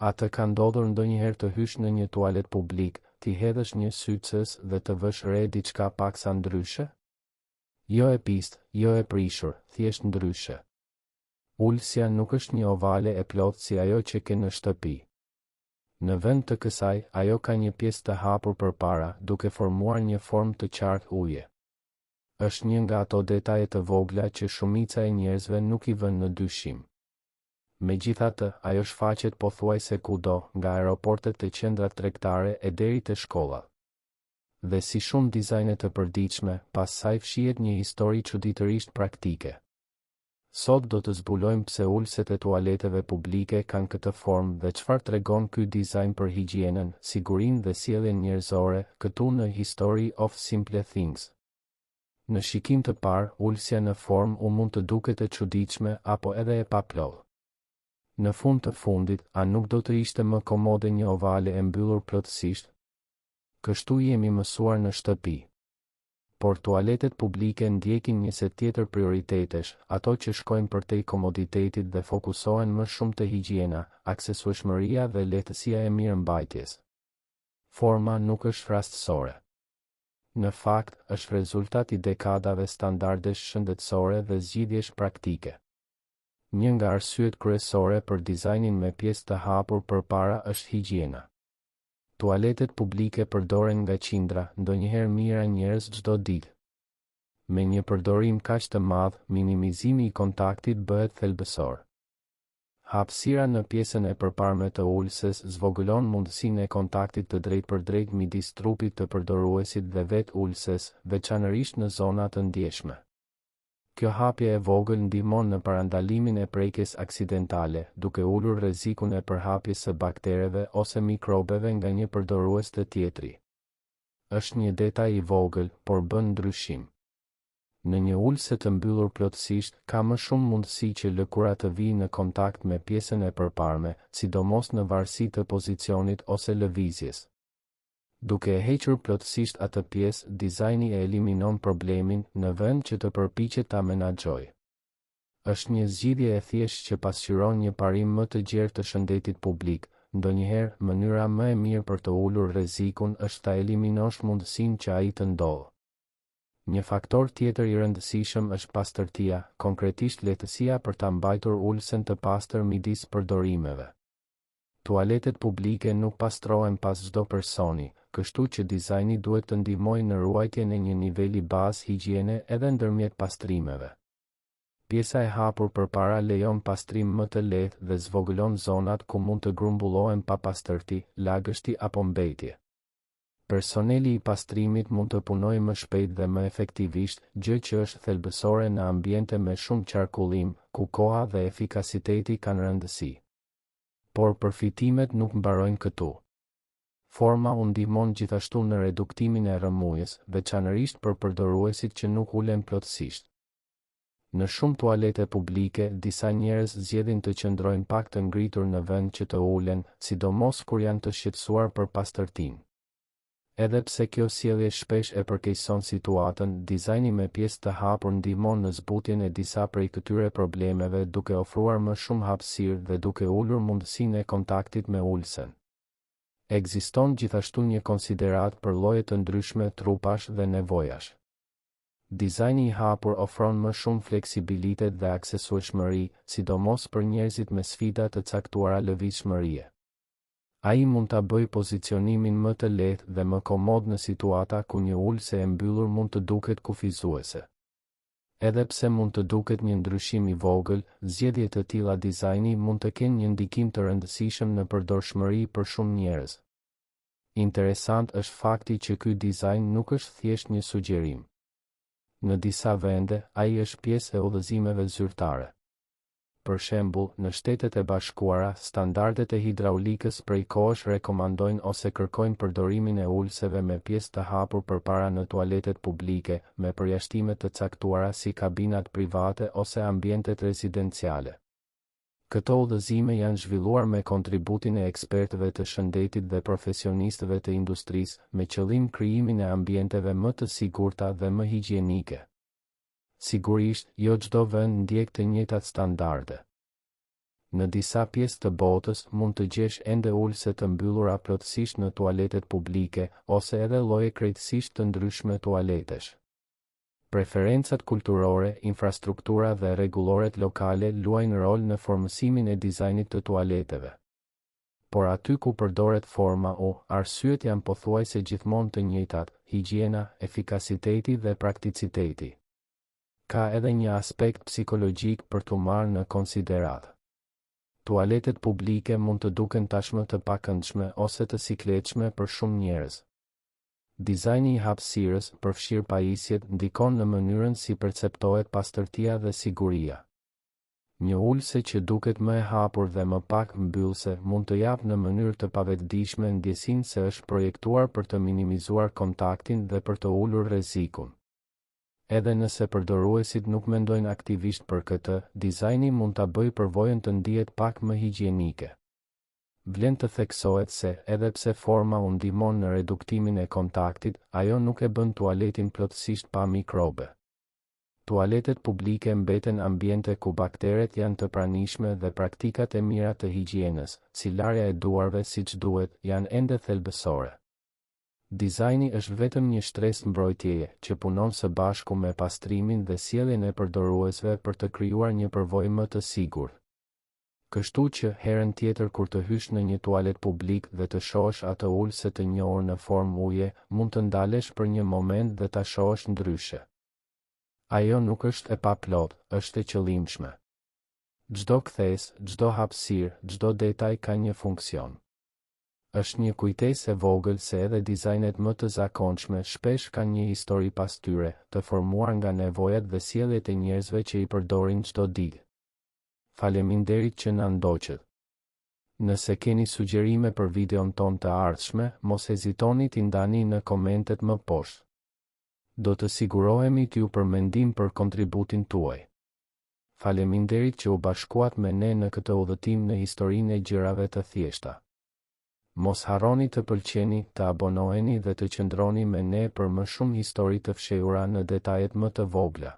Atë ka ndodhur ndonjëherë të hysh në një tualet publik, t'i hedhësh një sytës dhe të vësh re diçka paksa ndryshe? Jo e pistë, jo e prishur, thjesht ndryshe. Ulësja nuk është një ovale e plotë si ajo që ke në shtëpi. Në vend të kësaj, ajo ka një pjesë të hapur përpara, duke formuar një formë të qartë uje. Është një nga ato detaje të vogla që shumica e njerëzve nuk i vënë në dyshim. Megjithatë, ajo shfaqet pothuajse kudo, nga aeroportet të qendrat tregtare e deri te shkollat. Dhe si shumë dizajne të përditshme, pas saj fshihet një histori çuditërisht praktike. Sot do të zbulojmë pse ulëset e tualeteve publike kanë këtë formë dhe çfarë tregon ky dizajn për higjienën, sigurinë dhe sjelljen njerëzore, këtu në History of Simple Things. Në shikim të parë, ulësja në formë u mund të duket e çuditshme apo edhe e paplotë. Në fund të fundit, a nuk do të ishte më komode një ovale e mbyllur plotësisht? Kështu jemi mësuar në shtëpi. Por tualetet publike ndjekin një set tjetër prioritetesh, ato që shkojnë përtej komoditetit dhe fokusohen më shumë te higjiena, aksesueshmëria dhe lehtësia e mirëmbajtjes. Forma nuk është rastësore. Në fakt, është rezultat i dekadave standardesh shëndetësore dhe zgjidhjesh praktike. Një nga arsyet kryesore për dizajnin me pjesë të hapur përpara është higjiena. Tualetet publike përdoren nga qindra, ndonjëherë mijëra njerëz çdo ditë. Me një përdorim kaq të madh, minimizimi i kontaktit bëhet thelbësor. Hapësira në pjesën e përparme të ulëses zvogëlon mundësinë e kontaktit të drejtpërdrejtë midis trupit të përdoruesit dhe vetë ulëses, veçanërisht në zona të ndjeshme. Kjo hapje e vogël ndihmon në parandalimin e prekjes aksidentale, duke ulur rrezikun e përhapjes së baktereve ose mikrobeve nga një përdorues te tjetri. Është një detaj i vogël, por bën ndryshim. Në një ulëse të mbyllur plotësisht, ka më shumë mundësi që lëkura të vijë në kontakt me pjesën e përparme, sidomos në varësi të pozicionit ose lëvizjes. Duke e hequr plotësisht atë pjesë, dizajni e eliminon problemin në vend që të përpiqet ta menaxhojë. Është një zgjidhje e thjeshtë që pasqyron një parim më të gjerë të shëndetit publik. Ndonjëherë, mënyra më e mirë për të ulur rrezikun është ta eliminosh mundësinë që ai të ndodhë. Një faktor tjetër i rëndësishëm është pastërtia, konkretisht lehtësia për ta mbajtur ulësen të pastër midis përdorimeve. Tualetet publike nuk pastrohen pas çdo personi, kështu që dizajni duhet të ndihmojë në ruajtjen e një niveli bazë higjiene edhe ndërmjet pastrimeve. Pjesa e hapur përpara lejon pastrim më të lehtë dhe zvogëlon zonat ku mund të grumbullohen papastërti, lagështi apo mbetje. Personeli i pastrimit mund të punojë më shpejt dhe më efektivisht, gjë që është thelbësore në ambiente me shumë qarkullim, ku koha dhe efikasiteti kanë rëndësi. Por përfitimet nuk mbarojnë këtu. Forma u ndihmon gjithashtu në reduktimin e rrëmujës, veçanërisht për përdoruesit që nuk ulen plotësisht. Në shumë tualete publike, disa njerëz zgjedhin të qëndrojnë pak të ngritur në vend që të ulen, sidomos kur janë të shqetësuar për pastërtinë. Edhe pse kjo sjellje shpesh e përkeqëson situatën, dizajni me pjesë të hapur ndihmon në zbutjen e disa prej këtyre problemeve duke ofruar më shumë hapësirë dhe duke ulur mundësinë e kontaktit me ulësen. Ekziston gjithashtu një konsiderat për lloje të ndryshme trupash dhe nevojash. Dizajni i hapur ofron më shumë fleksibilitet dhe aksesueshmëri, sidomos për njerëzit me sfida të caktuara lëvizshmërie. Ai mund ta bëjë pozicionimin më të lehtë dhe më komod në situata ku një ulëse e mbyllur mund të duket kufizuese. Edhe pse mund të duket një ndryshim i vogël, zgjedhje të tilla dizajni mund të kenë një ndikim të rëndësishëm në përdorshmëri për shumë njerëz. Interesant është fakti që ky dizajn nuk është thjesht një sugjerim. Në disa vende, ai është pjesë e udhëzimeve zyrtare. Për shembull, në Shtetet e Bashkuara, standardet e hidraulikës prej kohësh rekomandojnë ose kërkojnë përdorimin e ulëseve me pjesë të hapur përpara në tualetet publike, me përjashtime të caktuara si kabinat private ose ambientet rezidenciale. Këto udhëzime janë zhvilluar me kontributin e ekspertëve të shëndetit dhe profesionistëve të industrisë, me qëllim krijimin e ambienteve më të sigurta dhe më higjienike. Sigurisht, jo çdo vend ndjek të njëjtat standarde. Në disa pjesë të botës mund të gjesh ende ulse të mbyllura plotësisht në tualetet publike ose edhe lloje krejtësisht të ndryshme tualetesh. Preferencat kulturore, infrastruktura dhe rregulloret lokale luajnë rol në formësimin e dizajnit të tualeteve. Por aty ku përdoret forma o, arsyet janë pothuajse gjithmonë të njëjtat: higjiena, efikasiteti dhe prakticiteti. Ka edhe një aspekt psikologjik për të marrë në konsideratë. Tualetet publike mund të duken tashmë të pakëndshme ose të sikletshme për shumë njerëz. Dizajni i hapësirës, përfshirë pajisjet, ndikon në mënyrën si perceptohet pastërtia dhe siguria. Një ulse që duket më e hapur dhe më pak mbyllse mund të japë në mënyrë të pavetëdijshme ndjesinë se është projektuar për të minimizuar kontaktin dhe për të ulur rrezikun. Edhe nëse përdoruesit nuk mendojnë aktivisht për këtë, dizajni mund ta bëjë përvojën të ndihet pak më higjienike. Vlen të theksohet se, edhe pse forma u ndihmon në reduktimin e kontaktit, ajo nuk e bën tualetin plotësisht pa mikrobe. Tualetet publike mbeten ambiente ku bakteret janë të pranishme dhe praktikat e mira të higjienës, si larja e duarve siç duhet, janë ende thelbësore. Dizajni është vetëm një shtresë mbrojtjeje që punon së bashku me pastrimin dhe sjelljen e përdoruesve për të krijuar një përvojë më të sigurt. Kështu që herën tjetër kur të hysh në një tualet publik dhe të shohësh atë ulse të njohur në formë uje, mund të ndalesh për një moment dhe ta shohësh ndryshe. Ajo nuk është e paplot, është e qëllimshme. Çdo kthes, çdo hapësirë, çdo detaj ka një funksion. Është një kujtesë e vogël se edhe dizajnet më të zakonshme shpesh kanë një histori pas tyre, të formuar nga nevojat dhe sjelljet e njerëzve që i përdorin çdo ditë. Faleminderit që na ndoqët. Nëse keni sugjerime për videon ton të ardhshme, mos hezitoni t'i ndani në komentet më poshtë. Do të sigurohemi t'ju përmendim për kontributin tuaj. Faleminderit që u bashkuat me ne në këtë udhëtim në historinë e gjërave të thjeshta. Mos harroni të pëlqeni, të abonoheni dhe të qëndroni me ne për më shumë histori të fshehura në detajet më të vogla.